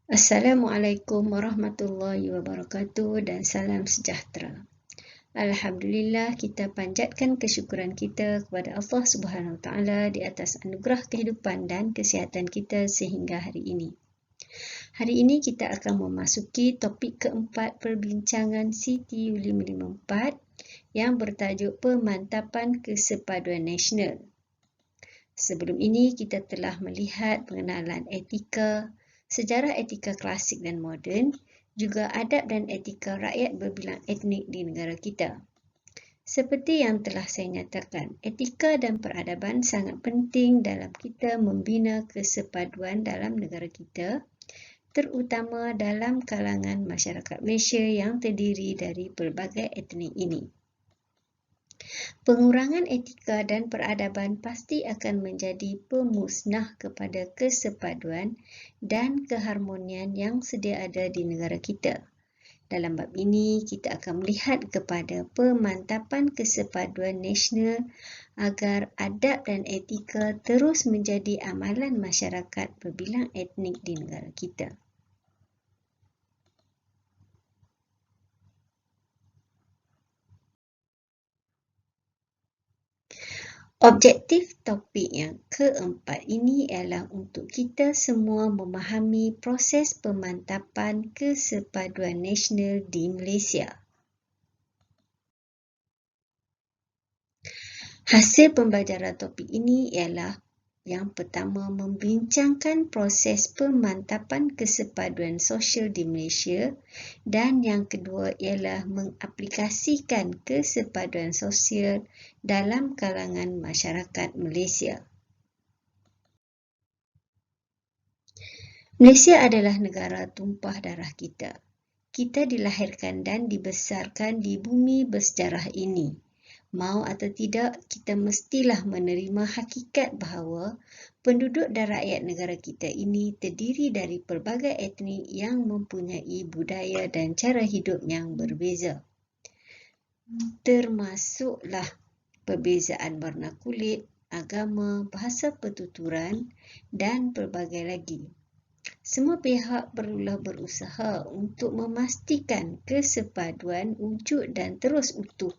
Assalamualaikum warahmatullahi wabarakatuh dan salam sejahtera. Alhamdulillah, kita panjatkan kesyukuran kita kepada Allah Subhanahu Wa Taala di atas anugerah kehidupan dan kesihatan kita sehingga hari ini. Hari ini kita akan memasuki topik keempat perbincangan CTU 554 yang bertajuk Pemantapan Kesepaduan Nasional. Sebelum ini kita telah melihat pengenalan etika, sejarah etika klasik dan moden, juga adab dan etika rakyat berbilang etnik di negara kita. Seperti yang telah saya nyatakan, etika dan peradaban sangat penting dalam kita membina kesepaduan dalam negara kita, terutama dalam kalangan masyarakat Malaysia yang terdiri dari pelbagai etnik ini. Pengurangan etika dan peradaban pasti akan menjadi pemusnah kepada kesepaduan dan keharmonian yang sedia ada di negara kita. Dalam bab ini, kita akan melihat kepada pemantapan kesepaduan nasional agar adab dan etika terus menjadi amalan masyarakat berbilang etnik di negara kita. Objektif topik yang keempat ini ialah untuk kita semua memahami proses pemantapan kesepaduan nasional di Malaysia. Hasil pembelajaran topik ini ialah yang pertama, membincangkan proses pemantapan kesepaduan sosial di Malaysia, dan yang kedua ialah mengaplikasikan kesepaduan sosial dalam kalangan masyarakat Malaysia. Malaysia adalah negara tumpah darah kita. Kita dilahirkan dan dibesarkan di bumi bersejarah ini. Mau atau tidak, kita mestilah menerima hakikat bahawa penduduk dan rakyat negara kita ini terdiri dari pelbagai etnik yang mempunyai budaya dan cara hidup yang berbeza. Termasuklah perbezaan warna kulit, agama, bahasa pertuturan dan pelbagai lagi. Semua pihak perlulah berusaha untuk memastikan kesepaduan wujud dan terus utuh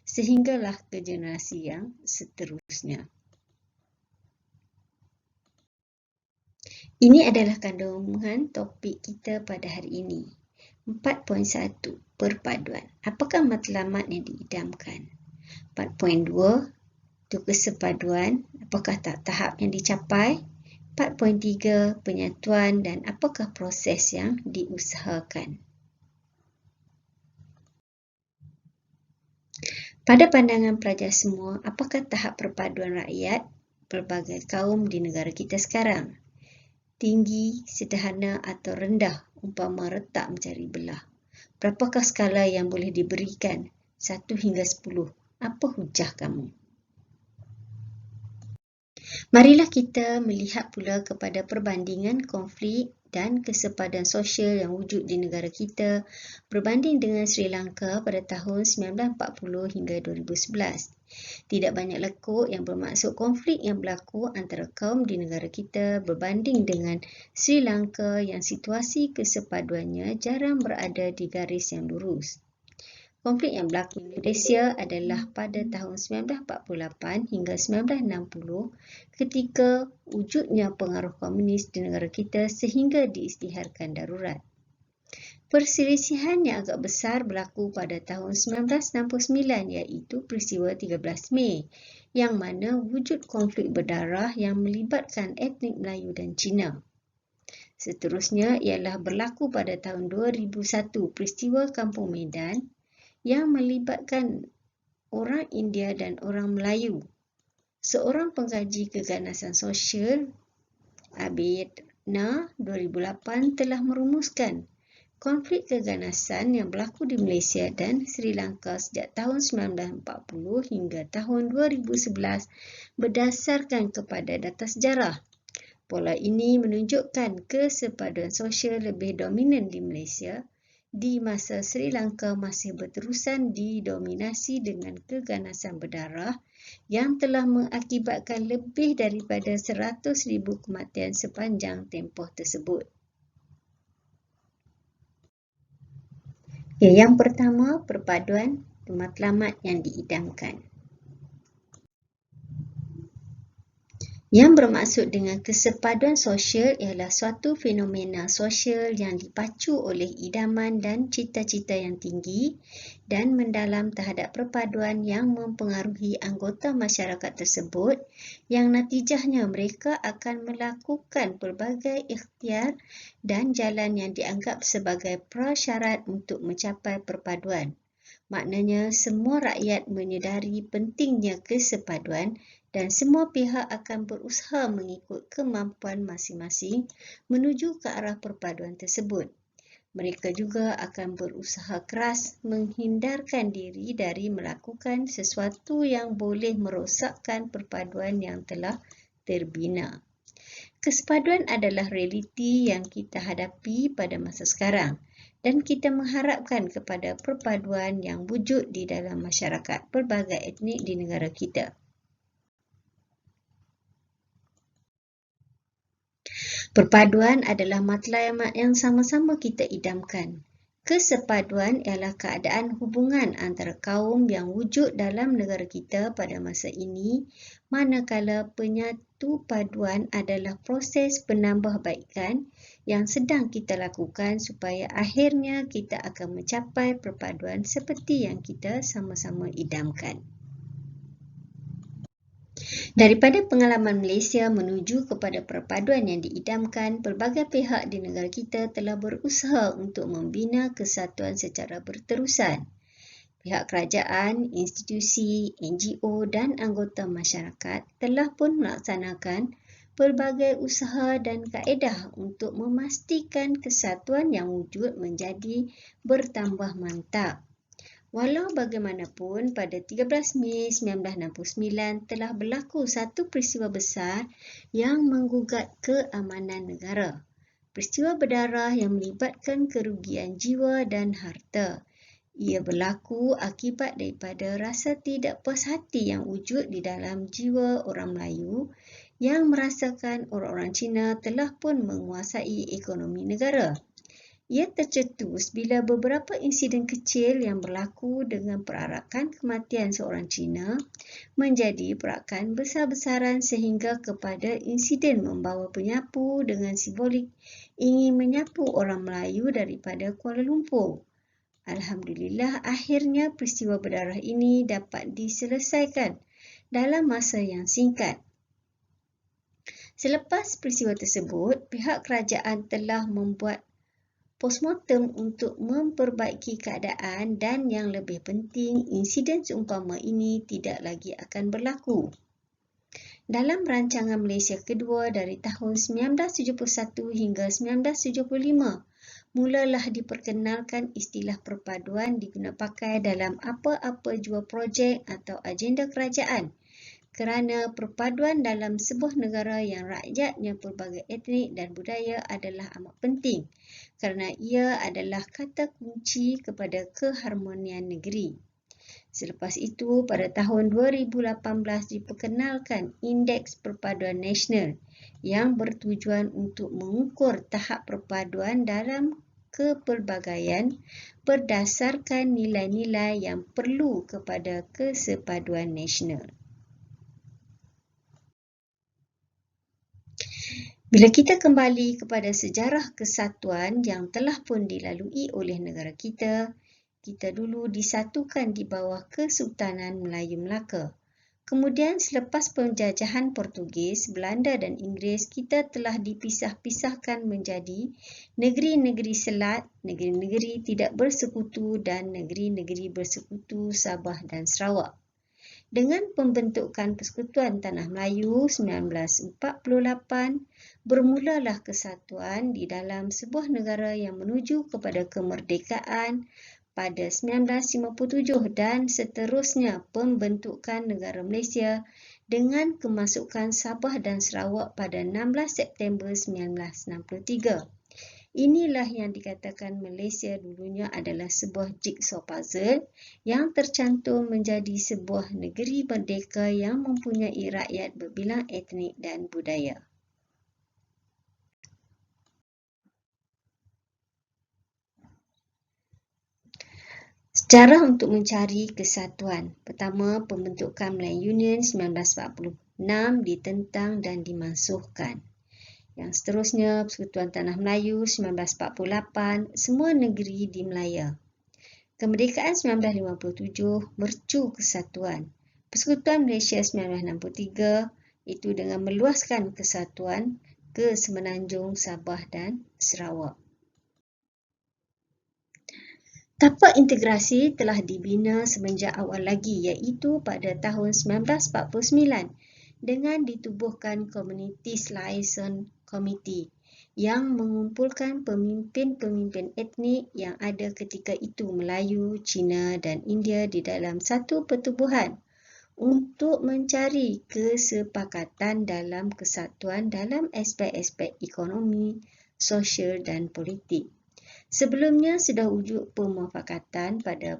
sehinggalah ke generasi yang seterusnya. Ini adalah kandungan topik kita pada hari ini. 4.1 Perpaduan. Apakah matlamat yang diidamkan? 4.2 itu kesepaduan. Apakah tahap yang dicapai? 4.3 Penyatuan dan apakah proses yang diusahakan? Pada pandangan pelajar semua, apakah tahap perpaduan rakyat pelbagai kaum di negara kita sekarang? Tinggi, sederhana atau rendah, umpama retak mencari belah? Berapakah skala yang boleh diberikan? 1 hingga 10. Apa hujah kamu? Marilah kita melihat pula kepada perbandingan konflik dan kesepaduan sosial yang wujud di negara kita berbanding dengan Sri Lanka pada tahun 1940 hingga 2011. Tidak banyak lekuk yang bermaksud konflik yang berlaku antara kaum di negara kita berbanding dengan Sri Lanka yang situasi kesepaduannya jarang berada di garis yang lurus. Konflik yang berlaku di Malaysia adalah pada tahun 1948 hingga 1960 ketika wujudnya pengaruh komunis di negara kita sehingga diisytiharkan darurat. Perselisihan yang agak besar berlaku pada tahun 1969 iaitu peristiwa 13 Mei yang mana wujud konflik berdarah yang melibatkan etnik Melayu dan Cina. Seterusnya ialah berlaku pada tahun 2001 peristiwa Kampung Medan yang melibatkan orang India dan orang Melayu. Seorang pengkaji keganasan sosial, Abedna 2008 telah merumuskan konflik keganasan yang berlaku di Malaysia dan Sri Lanka sejak tahun 1940 hingga tahun 2011 berdasarkan kepada data sejarah. Pola ini menunjukkan kesepaduan sosial lebih dominan di Malaysia di masa Sri Lanka masih berterusan didominasi dengan keganasan berdarah yang telah mengakibatkan lebih daripada 100,000 kematian sepanjang tempoh tersebut. Yang pertama, perpaduan pematlamat yang diidamkan. Yang bermaksud dengan kesepaduan sosial ialah suatu fenomena sosial yang dipacu oleh idaman dan cita-cita yang tinggi dan mendalam terhadap perpaduan yang mempengaruhi anggota masyarakat tersebut, yang natijahnya mereka akan melakukan pelbagai ikhtiar dan jalan yang dianggap sebagai prasyarat untuk mencapai perpaduan. Maknanya, semua rakyat menyedari pentingnya kesepaduan dan semua pihak akan berusaha mengikut kemampuan masing-masing menuju ke arah perpaduan tersebut. Mereka juga akan berusaha keras menghindarkan diri dari melakukan sesuatu yang boleh merosakkan perpaduan yang telah terbina. Kesepaduan adalah realiti yang kita hadapi pada masa sekarang dan kita mengharapkan kepada perpaduan yang wujud di dalam masyarakat pelbagai etnik di negara kita. Perpaduan adalah matlamat yang sama-sama kita idamkan. Kesepaduan ialah keadaan hubungan antara kaum yang wujud dalam negara kita pada masa ini, manakala penyatu paduan adalah proses penambahbaikan yang sedang kita lakukan supaya akhirnya kita akan mencapai perpaduan seperti yang kita sama-sama idamkan. Daripada pengalaman Malaysia menuju kepada perpaduan yang diidamkan, pelbagai pihak di negara kita telah berusaha untuk membina kesatuan secara berterusan. Pihak kerajaan, institusi, NGO dan anggota masyarakat telah pun melaksanakan pelbagai usaha dan kaedah untuk memastikan kesatuan yang wujud menjadi bertambah mantap. Walau bagaimanapun, pada 13 Mei 1969 telah berlaku satu peristiwa besar yang menggugat keamanan negara. Peristiwa berdarah yang melibatkan kerugian jiwa dan harta. Ia berlaku akibat daripada rasa tidak puas hati yang wujud di dalam jiwa orang Melayu yang merasakan orang-orang Cina telah pun menguasai ekonomi negara. Ia tercetus bila beberapa insiden kecil yang berlaku dengan perarakan kematian seorang Cina menjadi perakan besar-besaran sehingga kepada insiden membawa penyapu dengan simbolik ingin menyapu orang Melayu daripada Kuala Lumpur. Alhamdulillah, akhirnya peristiwa berdarah ini dapat diselesaikan dalam masa yang singkat. Selepas peristiwa tersebut, pihak kerajaan telah membuat postmortem untuk memperbaiki keadaan dan yang lebih penting, insiden seumpama ini tidak lagi akan berlaku. Dalam rancangan Malaysia kedua dari tahun 1971 hingga 1975, mulalah diperkenalkan istilah perpaduan digunapakai dalam apa-apa jua projek atau agenda kerajaan. Kerana perpaduan dalam sebuah negara yang rakyatnya pelbagai etnik dan budaya adalah amat penting, kerana ia adalah kata kunci kepada keharmonian negeri. Selepas itu, pada tahun 2018 diperkenalkan Indeks Perpaduan Nasional yang bertujuan untuk mengukur tahap perpaduan dalam kepelbagaian berdasarkan nilai-nilai yang perlu kepada kesepaduan nasional. Bila kita kembali kepada sejarah kesatuan yang telah pun dilalui oleh negara kita, kita dulu disatukan di bawah Kesultanan Melayu Melaka. Kemudian selepas penjajahan Portugis, Belanda dan Inggeris, kita telah dipisah-pisahkan menjadi negeri-negeri selat, negeri-negeri tidak bersekutu dan negeri-negeri bersekutu Sabah dan Sarawak. Dengan pembentukan Persekutuan Tanah Melayu 1948, bermulalah kesatuan di dalam sebuah negara yang menuju kepada kemerdekaan pada 1957 dan seterusnya pembentukan negara Malaysia dengan kemasukan Sabah dan Sarawak pada 16 September 1963. Inilah yang dikatakan Malaysia dulunya adalah sebuah jigsaw puzzle yang tercantum menjadi sebuah negeri merdeka yang mempunyai rakyat berbilang etnik dan budaya. Cara untuk mencari kesatuan. Pertama, pembentukan Melayu Union 1946 ditentang dan dimansuhkan. Yang seterusnya, Persekutuan Tanah Melayu 1948, semua negeri di Melaya. Kemerdekaan 1957, mercu kesatuan. Persekutuan Malaysia 1963, itu dengan meluaskan kesatuan ke Semenanjung, Sabah dan Sarawak. Tapak integrasi telah dibina semenjak awal lagi iaitu pada tahun 1949 dengan ditubuhkan Communities Liaison Committee yang mengumpulkan pemimpin-pemimpin etnik yang ada ketika itu Melayu, Cina dan India di dalam satu pertubuhan untuk mencari kesepakatan dalam kesatuan dalam aspek-aspek ekonomi, sosial dan politik. Sebelumnya sudah wujud pemufakatan pada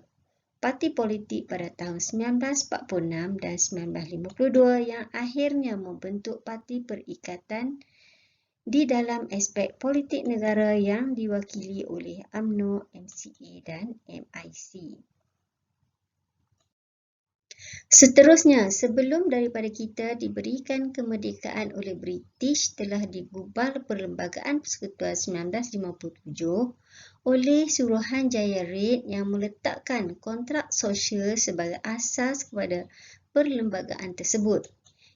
parti politik pada tahun 1946 dan 1952 yang akhirnya membentuk Parti Perikatan di dalam aspek politik negara yang diwakili oleh UMNO, MCA dan MIC. Seterusnya, sebelum daripada kita diberikan kemerdekaan oleh British, telah digubal Perlembagaan Persekutuan 1957 oleh Suruhanjaya Red yang meletakkan kontrak sosial sebagai asas kepada perlembagaan tersebut.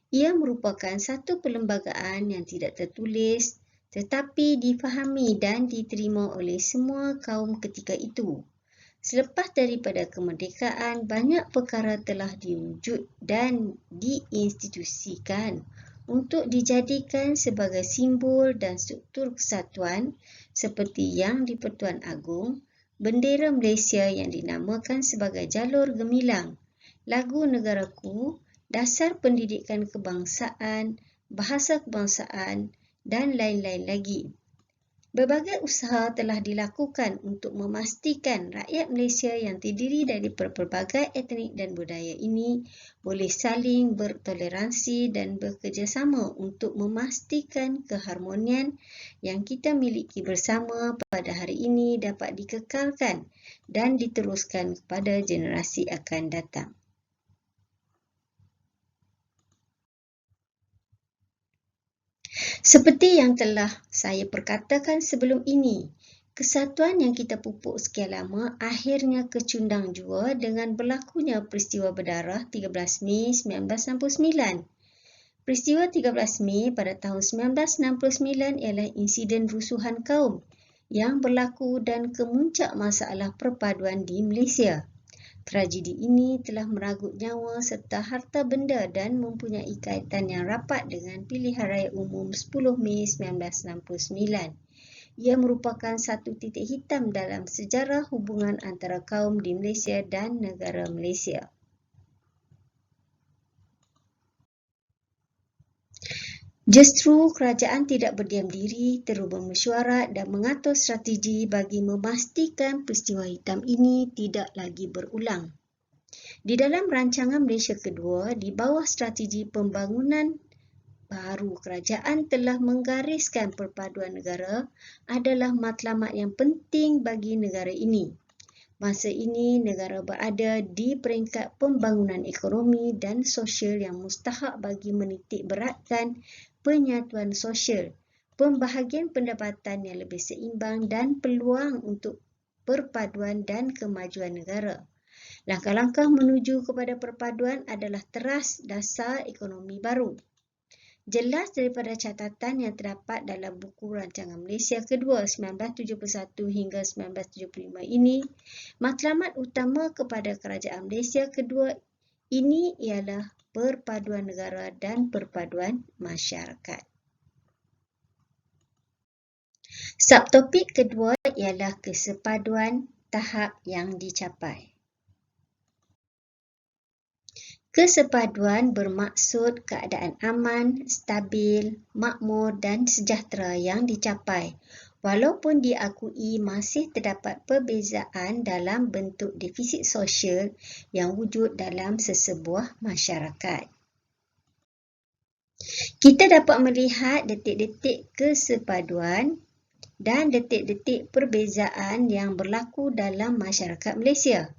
Ia merupakan satu perlembagaan yang tidak tertulis tetapi difahami dan diterima oleh semua kaum ketika itu. Selepas daripada kemerdekaan, banyak perkara telah diwujud dan diinstitusikan untuk dijadikan sebagai simbol dan struktur kesatuan seperti yang di Pertuan Agong, bendera Malaysia yang dinamakan sebagai Jalur Gemilang, Lagu Negaraku, Dasar Pendidikan Kebangsaan, Bahasa Kebangsaan dan lain-lain lagi. Berbagai usaha telah dilakukan untuk memastikan rakyat Malaysia yang terdiri dari pelbagai etnik dan budaya ini boleh saling bertoleransi dan bekerjasama untuk memastikan keharmonian yang kita miliki bersama pada hari ini dapat dikekalkan dan diteruskan kepada generasi akan datang. Seperti yang telah saya perkatakan sebelum ini, kesatuan yang kita pupuk sekian lama akhirnya kecundang jua dengan berlakunya peristiwa berdarah 13 Mei 1969. Peristiwa 13 Mei pada tahun 1969 ialah insiden rusuhan kaum yang berlaku dan kemuncak masalah perpaduan di Malaysia. Tragedi ini telah meragut nyawa serta harta benda dan mempunyai kaitan yang rapat dengan pilihan raya umum 10 Mei 1969. Ia merupakan satu titik hitam dalam sejarah hubungan antara kaum di Malaysia dan negara Malaysia. Justru kerajaan tidak berdiam diri, terus bermesyuarat dan mengatur strategi bagi memastikan peristiwa hitam ini tidak lagi berulang. Di dalam rancangan Malaysia Kedua, di bawah strategi pembangunan baru, kerajaan telah menggariskan perpaduan negara adalah matlamat yang penting bagi negara ini. Masa ini, negara berada di peringkat pembangunan ekonomi dan sosial yang mustahak bagi menitik beratkan penyatuan sosial, pembahagian pendapatan yang lebih seimbang dan peluang untuk perpaduan dan kemajuan negara. Langkah-langkah menuju kepada perpaduan adalah teras dasar ekonomi baru. Jelas daripada catatan yang terdapat dalam buku Rancangan Malaysia Kedua 1971 hingga 1975 ini, matlamat utama kepada Kerajaan Malaysia Kedua ini ialah perpaduan negara dan perpaduan masyarakat. Subtopik kedua ialah kesepaduan tahap yang dicapai. Kesepaduan bermaksud keadaan aman, stabil, makmur dan sejahtera yang dicapai, walaupun diakui masih terdapat perbezaan dalam bentuk defisit sosial yang wujud dalam sesebuah masyarakat. Kita dapat melihat detik-detik kesepaduan dan detik-detik perbezaan yang berlaku dalam masyarakat Malaysia.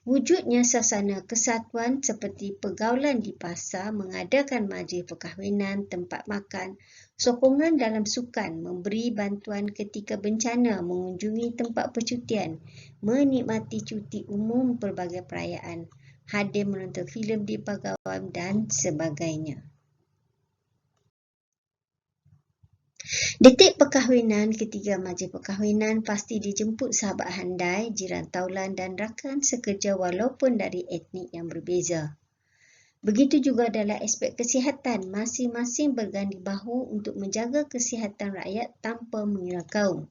Wujudnya suasana kesatuan seperti pergaulan di pasar, mengadakan majlis perkahwinan, tempat makan, sokongan dalam sukan, memberi bantuan ketika bencana, mengunjungi tempat percutian, menikmati cuti umum pelbagai perayaan, hadir menonton filem di pagawai dan sebagainya. Detik perkahwinan. Ketiga majlis perkahwinan pasti dijemput sahabat handai, jiran taulan dan rakan sekerja walaupun dari etnik yang berbeza. Begitu juga dalam aspek kesihatan, masing-masing berganding bahu untuk menjaga kesihatan rakyat tanpa mengira kaum.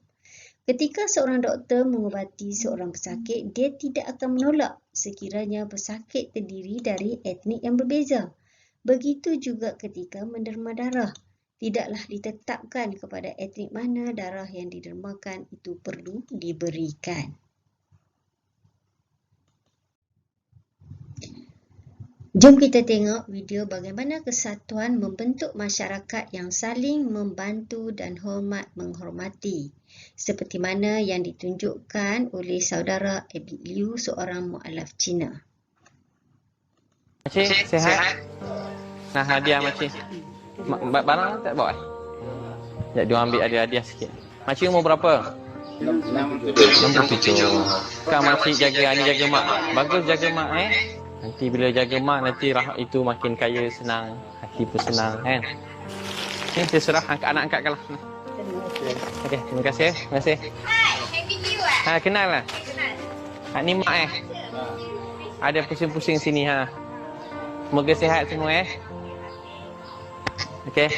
Ketika seorang doktor mengubati seorang pesakit, dia tidak akan menolak sekiranya pesakit terdiri dari etnik yang berbeza. Begitu juga ketika menderma darah. Tidaklah ditetapkan kepada etnik mana darah yang didermakan itu perlu diberikan. Jom kita tengok video bagaimana kesatuan membentuk masyarakat yang saling membantu dan hormat menghormati. Seperti mana yang ditunjukkan oleh saudara Abid Liu, seorang mualaf Cina. Makcik, sihat? Nah, hadiah makcik. Barang tak bawa? Sekejap, dia ambil hadiah sikit. Makcik umur berapa? 67. Kan makcik jaga, ni jaga mak. Bagus jaga mak Nanti bila jaga mak, nanti itu makin kaya, senang. Hati pun senang kan. Ni saya serah anak angkat kalah. Okey, terima kasih. Terima kasih. Hai, kenal lah. Ni mak Ada pusing-pusing sini ha. Semoga sihat semua Okey.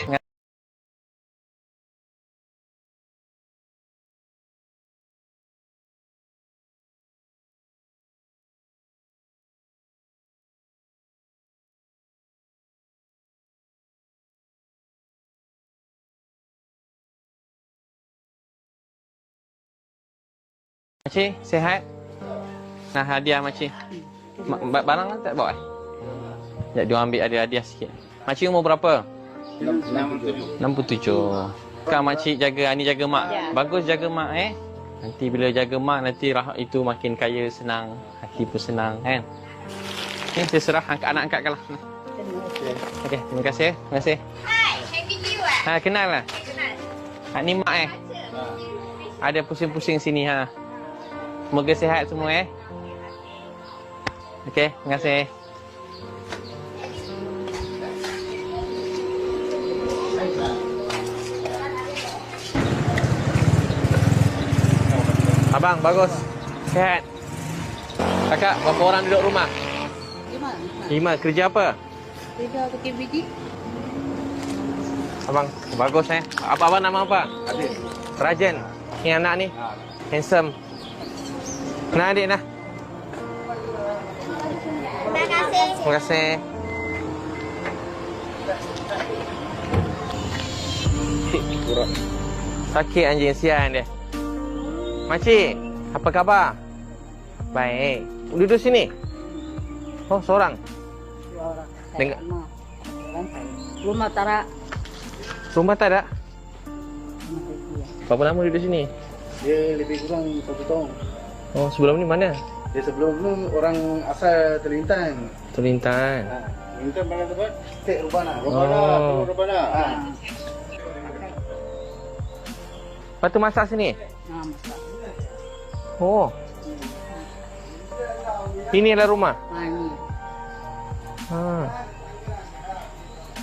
Makcik, sihat? Nah, hadiah makcik. Barang tak bawa? Sekejap, dia ambil hadiah sikit. Makcik umur berapa? 67. Kan makcik jaga, ni jaga mak. Bagus jaga mak Nanti bila jaga mak, nanti itu makin kaya, senang. Hati pun senang kan. Ni saya serah anak angkat kalah. Okey, terima kasih. Terima kasih. Hai, kenal lah. Ni mak Ada pusing-pusing sini ha. Semoga sihat semua Okey, terima kasih. Abang, bagus. Sihat. Kakak, berapa orang duduk rumah? 5. Kerja apa? Kerja pakai biji. Abang, bagus Abang nama apa? Adil. Rajan. Ni anak ni. Handsome. Kenal adik dah? Terima kasih. Terima kasih. Sakit anjing, sian dia. Makcik, apa khabar? Baik. Duduk sini? Oh, seorang? Dengar. Rumah Tara. Rumah tak ada? Berapa lama duduk sini? Dia lebih kurang 1 tahun. Oh, sebelum ni mana? Dia sebelum tu orang asal Terlintan. Terlintan. Terlintan mana tempat? State Rubana. Oh. Rubana. Lepas tu masak sini? Masak. Oh. Ini adalah rumah? Ini. Ha.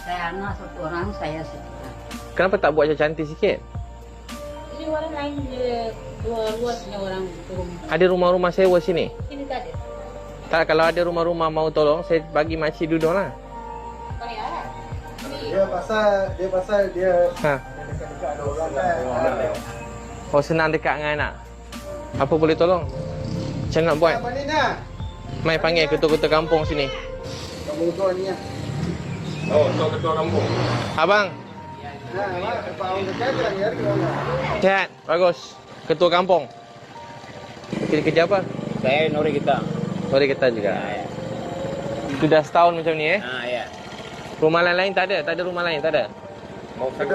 Saya anak 1 orang, saya 1 orang. Kenapa tak buat macam cantik sikit? Ini orang lain dia luasnya orang rumah. Ada rumah-rumah sewa sini? Ini tak ada. Tak, kalau ada rumah-rumah mau tolong, saya bagi makcik duduk lah. Dia pasal dia Ha. dekat-dekat ada orang kan. Oh, senang dekat dengan anak. Apa boleh tolong? Macam nak buat? Mana ni nak? Mai panggil ketua-ketua kampung sini. Kamu tu ni ya. Oh, ketua kampung. Abang, Pak orang dekat lagi hari mana? sihat? Bagus. Ketua kampung. Kerja apa? Saya Nuri kita. Sorry kita juga. Sudah setahun macam ni Ya. Rumah lain-lain tak ada? Tak ada rumah lain? Tak ada? Ada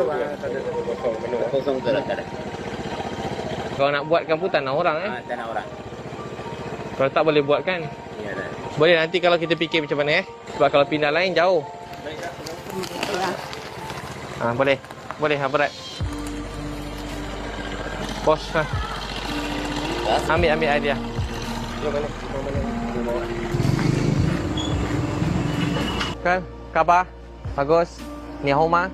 kosong. Kosong tu lah, tak ada. Kalau nak buatkan pun tanah orang Tanah orang. Kalau tak boleh buatkan. Ya, Boleh nanti kalau kita fikir macam mana Sebab kalau pindah lain jauh. Boleh. Boleh, berat. Bos, ambil idea. Kan, khabar? Bagus. Ni Homa.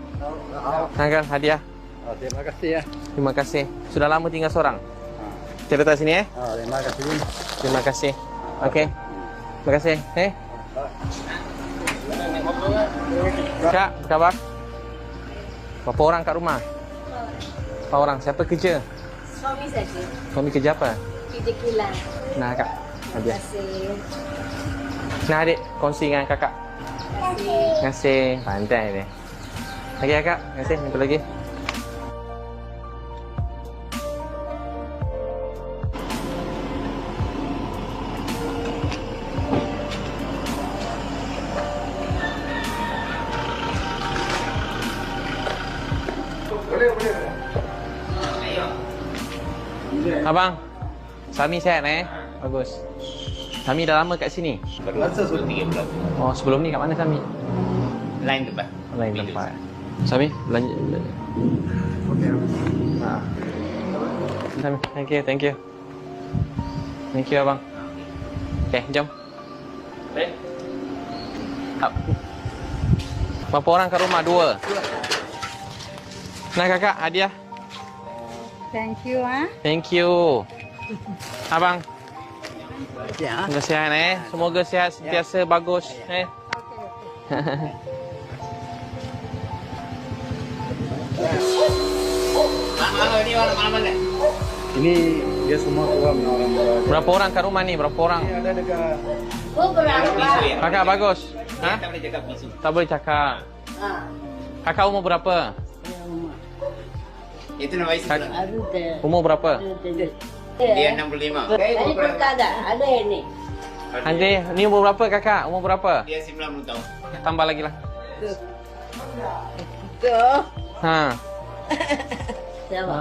Kan hadiah. Terima kasih ya. Terima kasih. Sudah lama tinggal seorang? Kita letak sini Terima kasih. Terima kasih. Okey. Terima kasih. Kak, apa khabar? Berapa orang kat rumah? Berapa orang? Siapa kerja? Suami saja. Suami kerja apa? Kerja kilang. Nah, Kak. Terima Hadiah. kasih. Nah, adik. Kongsi dengan kakak. Terima kasih. Pandai dia. Lagi ya, Kak. Terima kasih. Minta lagi. Abang, Sami sihat Bagus. Sami dah lama kat sini? Baru 3 bulan. Oh, sebelum ni kat mana Sami? Lain tempat. Lain tempat. Sami, belanja. Sami, thank you. Thank you abang. Okay, jom. Berapa orang kat rumah? 2. Nah kakak, hadiah. Thank you Thank you. Abang. Semoga sihat Semoga sihat sentiasa bagus Ini dia semua orang. Berapa orang kat rumah ni? Berapa orang? Ada dekat. Kakak bagus. Tak boleh cakap bisu. Tak boleh cakap. Kakak umur berapa? Itu nama isi. Umur berapa? Dia 65. Tadi pun tak ada ini. Nanti, ni umur berapa kakak? Umur berapa? Dia 90 tahun. Tambah lagi lah. Tuh.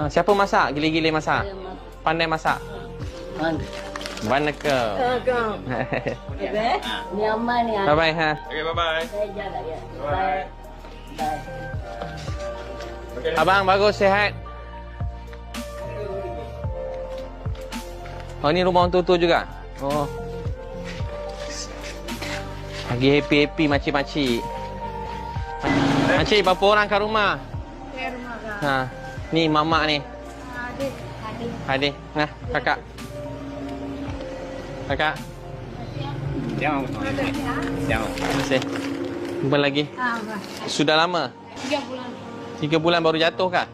Siapa masak? Gila-gila masak? Pandai masak? Mana ke? Nyaman ni. Bye-bye Okay, bye-bye. Saya jaga ya. Bye. Abang bagus, sihat. Oh, ni rumah orang tua-tua juga? Oh. Lagi happy-happy makcik-makcik. Makcik, berapa orang kat rumah? Saya rumah kan. Ni mamak ni. Adik. Adik. Nah, kakak. Kakak. Jangan. Jangan. Terima kasih. Jumpa lagi. Sudah lama? 3 bulan. 3 bulan baru jatuh kah?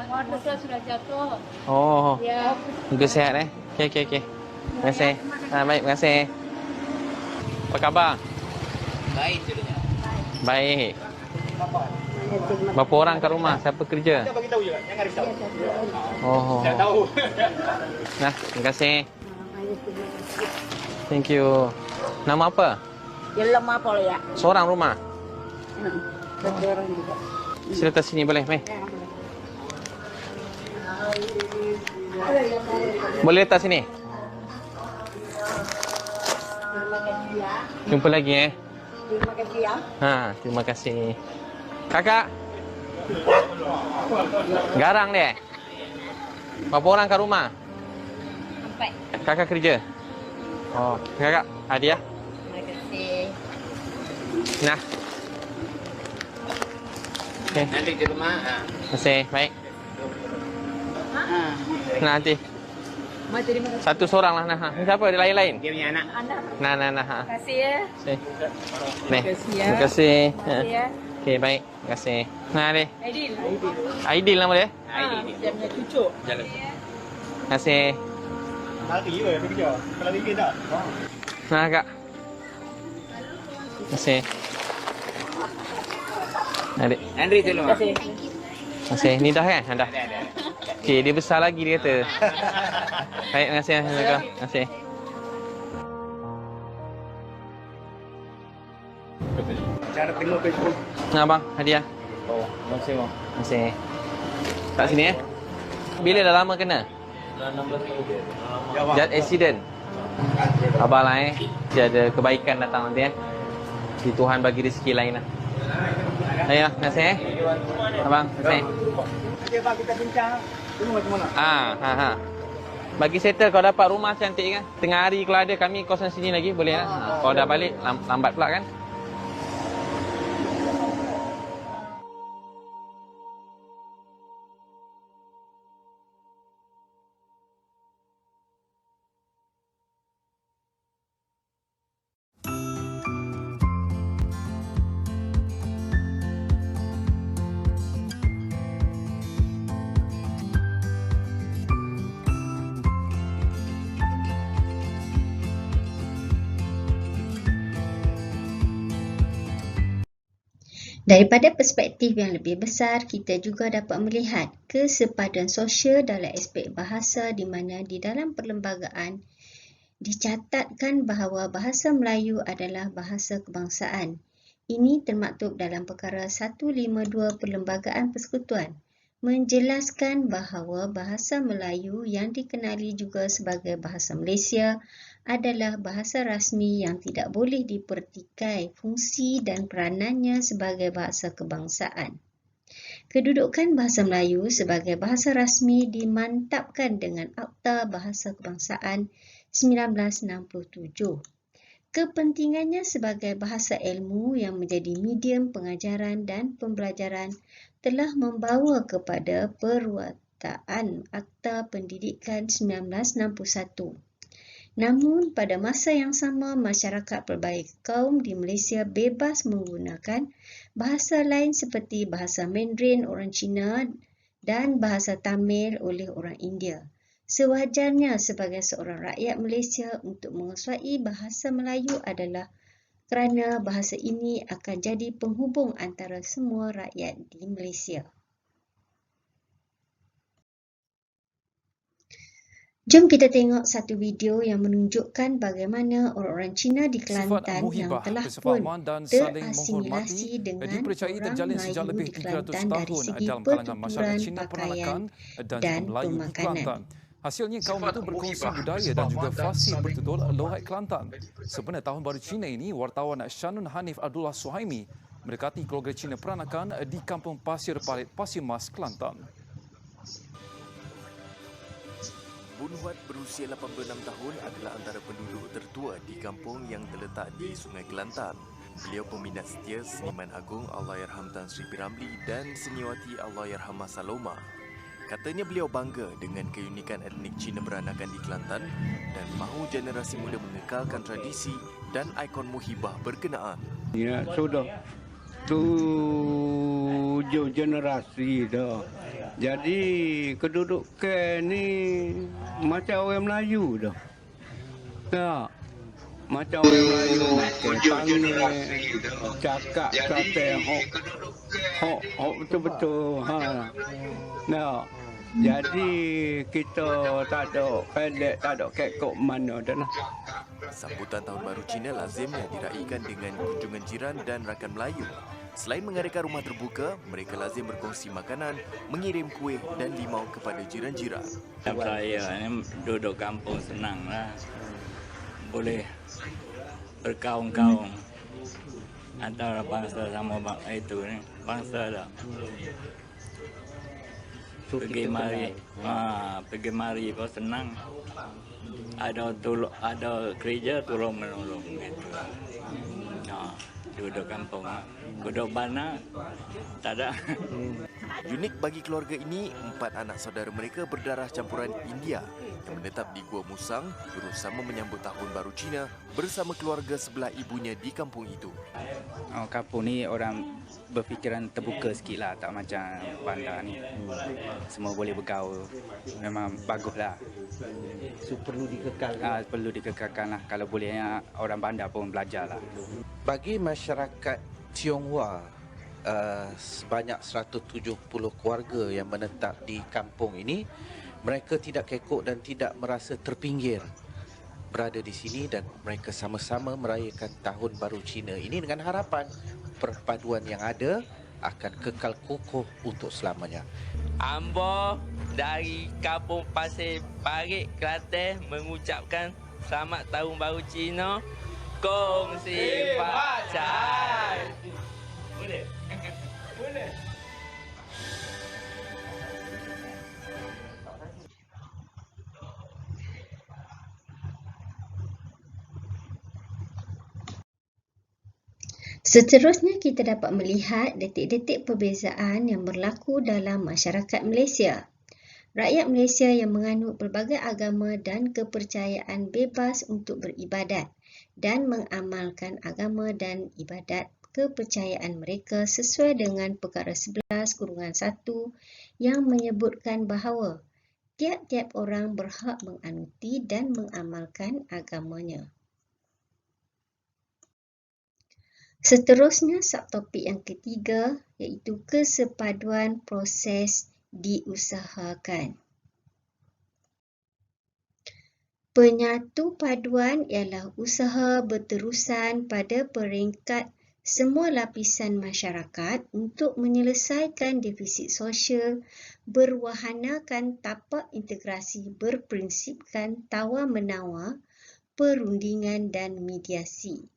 Waktu saya sudah jatuh. Oh. Ya. Semoga sihat Okey. Terima kasih. Baik, terima kasih. Apa khabar? Baik jadinya. Baik. Berapa orang kat rumah? Siapa kerja? Kita bagi tahu je, jangan risau. Oh. Saya tahu. Nah, terima kasih. Thank you. Nama apa? Jelam apa ya? Seorang rumah. Seorang juga. Sila letak sini boleh, Mai? Boleh letak sini? Jumpa lagi Terima kasih ya. Terima kasih. Kakak. Garang dia. Berapa orang kat rumah? 4. Kakak kerja? Oh, kakak hadiah. Terima kasih. Nah. Okey. Nanti di rumah. Terima kasih. Baik. Nah, nanti. Terima kasih. Satu seorang lah. Nah. Ni siapa? Dia lain-lain? Dia punya anak. Anak. Nah. Terima kasih ya. Nih. kasih ya. Terima kasih. Ya. Okey, baik. Terima kasih. Nah, ni. Aidil. Aidil nama dia? Dia punya cucu. Jalan. Terima kasih. Lari ke dia kerja? Kalau weekend tak? Nah, Kak. Terima kasih. Adik. Andri tu rumah. Terima kasih. Terima kasih. Ni dah kan? Dah. Ada. Okey, dia besar lagi dia kata. Baik, terima kasih. Terima kasih. Cara tengok Facebook. Nah, bang, hadiah. Oh, masih bang. Terima kasih. Tak sini Bila dah lama kena? Ya bang. Accident. Abang lah dia ada kebaikan datang nanti di Tuhan bagi rezeki lain lah. Ayolah, nasi abang, nasi. Okey bang, kita bincang. Dulu macam mana? Bagi settle kalau dapat rumah cantik kan. Tengah hari kalau ada kami kosan sini lagi boleh lah. Kalau dah balik lambat pula kan. Daripada perspektif yang lebih besar, kita juga dapat melihat kesepadan sosial dalam aspek bahasa di mana di dalam perlembagaan dicatatkan bahawa bahasa Melayu adalah bahasa kebangsaan. Ini termaktub dalam perkara 152 Perlembagaan Persekutuan, menjelaskan bahawa bahasa Melayu yang dikenali juga sebagai bahasa Malaysia adalah bahasa rasmi yang tidak boleh dipertikai fungsi dan peranannya sebagai bahasa kebangsaan. Kedudukan bahasa Melayu sebagai bahasa rasmi dimantapkan dengan Akta Bahasa Kebangsaan 1967. Kepentingannya sebagai bahasa ilmu yang menjadi medium pengajaran dan pembelajaran telah membawa kepada perwataan Akta Pendidikan 1961. Namun, pada masa yang sama, masyarakat pelbagai kaum di Malaysia bebas menggunakan bahasa lain seperti bahasa Mandarin orang Cina dan bahasa Tamil oleh orang India. Sewajarnya sebagai seorang rakyat Malaysia untuk menguasai bahasa Melayu adalah kerana bahasa ini akan jadi penghubung antara semua rakyat di Malaysia. Jom kita tengok satu video yang menunjukkan bagaimana orang-orang Cina di Kelantan yang telah pun terasimilasi dengan orang Melayu di Kelantan dari segi pertuturan, pakaian dan pemakanan. Hasilnya kaum itu berkongsi budaya dan juga fasih bertutur lohai Kelantan. Sebenarnya Tahun Baru Cina ini, wartawan Shanun Hanif Abdullah Suhaimi mendekati keluarga Cina Peranakan di Kampung Pasir Parit, Pasir Mas, Kelantan. Bun Huat berusia 86 tahun adalah antara penduduk tertua di kampung yang terletak di Sungai Kelantan. Beliau peminat setia seniman agung Allahyarham Tan Sri P. Ramlee dan seniwati Allahyarhamah Saloma. Katanya beliau bangga dengan keunikan etnik Cina Peranakan di Kelantan dan mahu generasi muda mengekalkan tradisi dan ikon muhibah berkenaan. Ya, sudah 7 generasi dah. Jadi kedudukan ni macam orang Melayu dah. Tak. Macam orang Melayu panggil, cakap kata hok betul-betul. Nah, jadi kita tak ada pendek, tak ada kekok mana dah lah. Sambutan Tahun Baru Cina lazimnya diraikan dengan kunjungan jiran dan rakan Melayu. Selain mengadakan rumah terbuka, mereka lazim berkongsi makanan, mengirim kuih dan limau kepada jiran-jiran. Saya ni duduk kampung senang lah. Boleh berkaum-kaum antara bangsa sama itu ni. Bangsa dah. Pergi mari pun senang. Ada kerja tolong menolong gitu. Duduk kampung, duduk bana, tak ada. Unik bagi keluarga ini, 4 anak saudara mereka berdarah campuran India yang menetap di Gua Musang bersama menyambut Tahun Baru Cina bersama keluarga sebelah ibunya di kampung itu. Kampung ni orang berfikiran terbuka sikit lah, tak macam bandar ni. Semua boleh bergaul, memang baguslah. So, perlu dikekalkan? Perlu dikekalkan lah, kalau boleh orang bandar pun belajar lah. Bagi masyarakat Tionghoa, sebanyak 170 keluarga yang menetap di kampung ini, mereka tidak kekok dan tidak merasa terpinggir berada di sini dan mereka sama-sama merayakan Tahun Baru Cina ini dengan harapan perpaduan yang ada akan kekal kokoh untuk selamanya. Ambo dari Kampung Pasir Parit, Kelantan mengucapkan Selamat Tahun Baru Cina. Kongsi Pak Cai. Boleh? Boleh. Seterusnya kita dapat melihat detik-detik perbezaan yang berlaku dalam masyarakat Malaysia. Rakyat Malaysia yang menganut pelbagai agama dan kepercayaan bebas untuk beribadat dan mengamalkan agama dan ibadat kepercayaan mereka sesuai dengan perkara 11-1 yang menyebutkan bahawa tiap-tiap orang berhak menganuti dan mengamalkan agamanya. Seterusnya, subtopik yang ketiga iaitu kesepaduan proses diusahakan. Penyatu paduan ialah usaha berterusan pada peringkat semua lapisan masyarakat untuk menyelesaikan defisit sosial berwahanakan tapak integrasi berprinsipkan tawar-menawar, perundingan dan mediasi.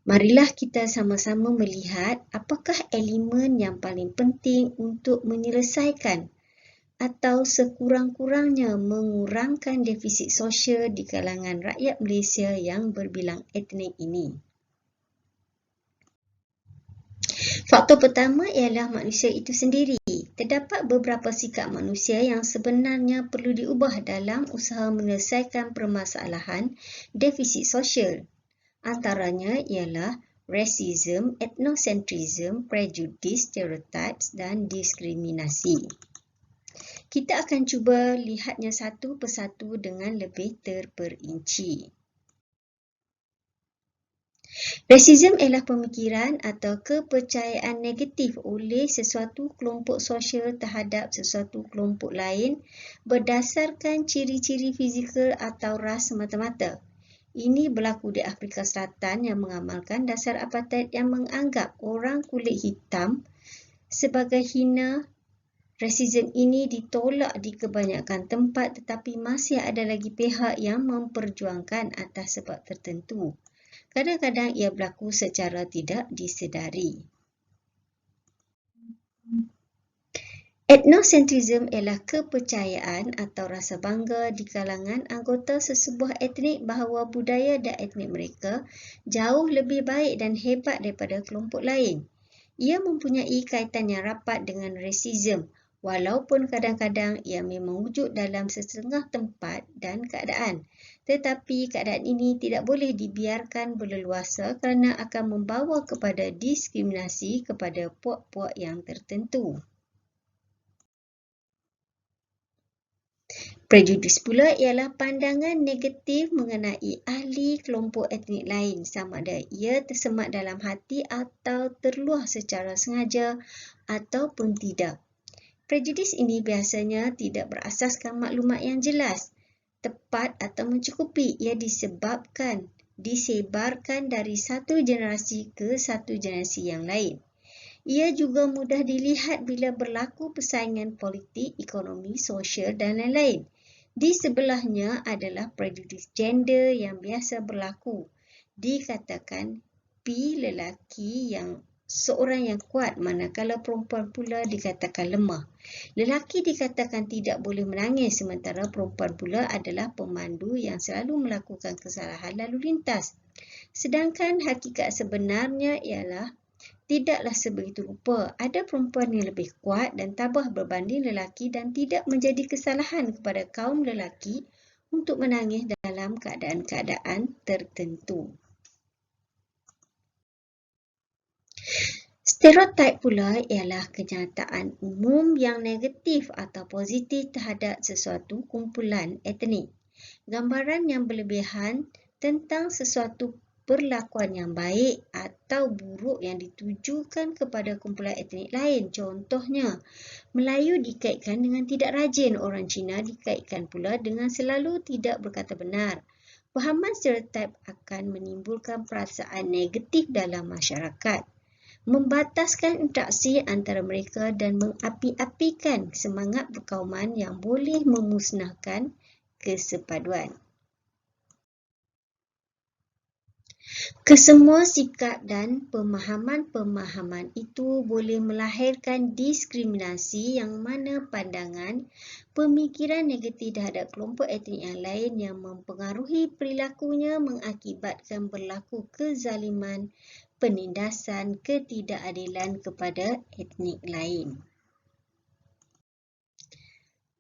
Marilah kita sama-sama melihat apakah elemen yang paling penting untuk menyelesaikan atau sekurang-kurangnya mengurangkan defisit sosial di kalangan rakyat Malaysia yang berbilang etnik ini. Faktor pertama ialah manusia itu sendiri. Terdapat beberapa sikap manusia yang sebenarnya perlu diubah dalam usaha menyelesaikan permasalahan defisit sosial. Antaranya ialah racism, ethnocentrism, prejudice, stereotypes dan diskriminasi. Kita akan cuba lihatnya satu persatu dengan lebih terperinci. Racism ialah pemikiran atau kepercayaan negatif oleh sesuatu kelompok sosial terhadap sesuatu kelompok lain berdasarkan ciri-ciri fizikal atau ras semata-mata. Ini berlaku di Afrika Selatan yang mengamalkan dasar apartheid yang menganggap orang kulit hitam sebagai hina. Rasisme ini ditolak di kebanyakan tempat tetapi masih ada lagi pihak yang memperjuangkan atas sebab tertentu. Kadang-kadang ia berlaku secara tidak disedari. Ethnocentrism ialah kepercayaan atau rasa bangga di kalangan anggota sesebuah etnik bahawa budaya dan etnik mereka jauh lebih baik dan hebat daripada kelompok lain. Ia mempunyai kaitan yang rapat dengan rasisme, walaupun kadang-kadang ia memang wujud dalam setengah tempat dan keadaan. Tetapi keadaan ini tidak boleh dibiarkan berleluasa kerana akan membawa kepada diskriminasi kepada puak-puak yang tertentu. Prejudis pula ialah pandangan negatif mengenai ahli kelompok etnik lain sama ada ia tersemat dalam hati atau terluah secara sengaja ataupun tidak. Prejudis ini biasanya tidak berasaskan maklumat yang jelas, tepat atau mencukupi. Ia disebarkan dari satu generasi ke satu generasi yang lain. Ia juga mudah dilihat bila berlaku persaingan politik, ekonomi, sosial dan lain-lain. Di sebelahnya adalah prejudis gender yang biasa berlaku. Dikatakan P lelaki yang seorang yang kuat manakala perempuan pula dikatakan lemah. Lelaki dikatakan tidak boleh menangis sementara perempuan pula adalah pemandu yang selalu melakukan kesalahan lalu lintas. Sedangkan hakikat sebenarnya ialah tidaklah sebegitu rupa. Ada perempuan yang lebih kuat dan tabah berbanding lelaki dan tidak menjadi kesalahan kepada kaum lelaki untuk menangis dalam keadaan-keadaan tertentu. Stereotip pula ialah kenyataan umum yang negatif atau positif terhadap sesuatu kumpulan etnik. Gambaran yang berlebihan tentang sesuatu perlakuan yang baik atau buruk yang ditujukan kepada kumpulan etnik lain. Contohnya, Melayu dikaitkan dengan tidak rajin, orang Cina dikaitkan pula dengan selalu tidak berkata benar. Pahaman stereotip akan menimbulkan perasaan negatif dalam masyarakat. membataskan interaksi antara mereka dan mengapi-apikan semangat perkauman yang boleh memusnahkan kesepaduan. Kesemua sikap dan pemahaman-pemahaman itu boleh melahirkan diskriminasi yang mana pandangan, pemikiran negatif terhadap kelompok etnik yang lain yang mempengaruhi perilakunya mengakibatkan berlaku kezaliman, penindasan, ketidakadilan kepada etnik lain.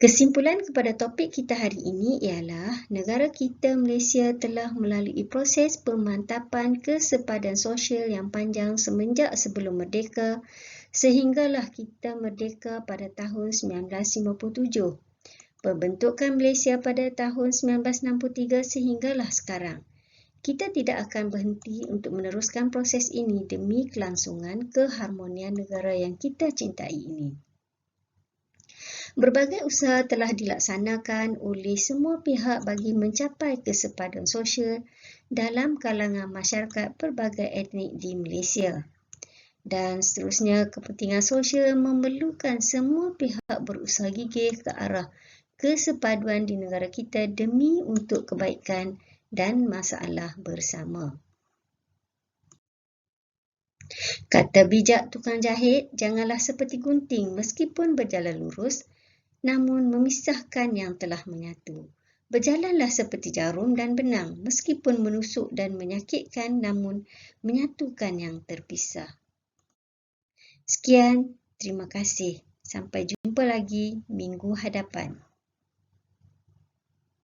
Kesimpulan kepada topik kita hari ini ialah negara kita Malaysia telah melalui proses pemantapan kesepadan sosial yang panjang semenjak sebelum merdeka sehinggalah kita merdeka pada tahun 1957. Pembentukan Malaysia pada tahun 1963 sehinggalah sekarang. Kita tidak akan berhenti untuk meneruskan proses ini demi kelangsungan keharmonian negara yang kita cintai ini. Berbagai usaha telah dilaksanakan oleh semua pihak bagi mencapai kesepadan sosial dalam kalangan masyarakat pelbagai etnik di Malaysia. Dan seterusnya, kepentingan sosial memerlukan semua pihak berusaha gigih ke arah kesepaduan di negara kita demi untuk kebaikan dan masalah bersama. Kata bijak tukang jahit, janganlah seperti gunting meskipun berjalan lurus, namun memisahkan yang telah menyatu. Berjalanlah seperti jarum dan benang meskipun menusuk dan menyakitkan, namun menyatukan yang terpisah. Sekian, terima kasih. Sampai jumpa lagi minggu hadapan.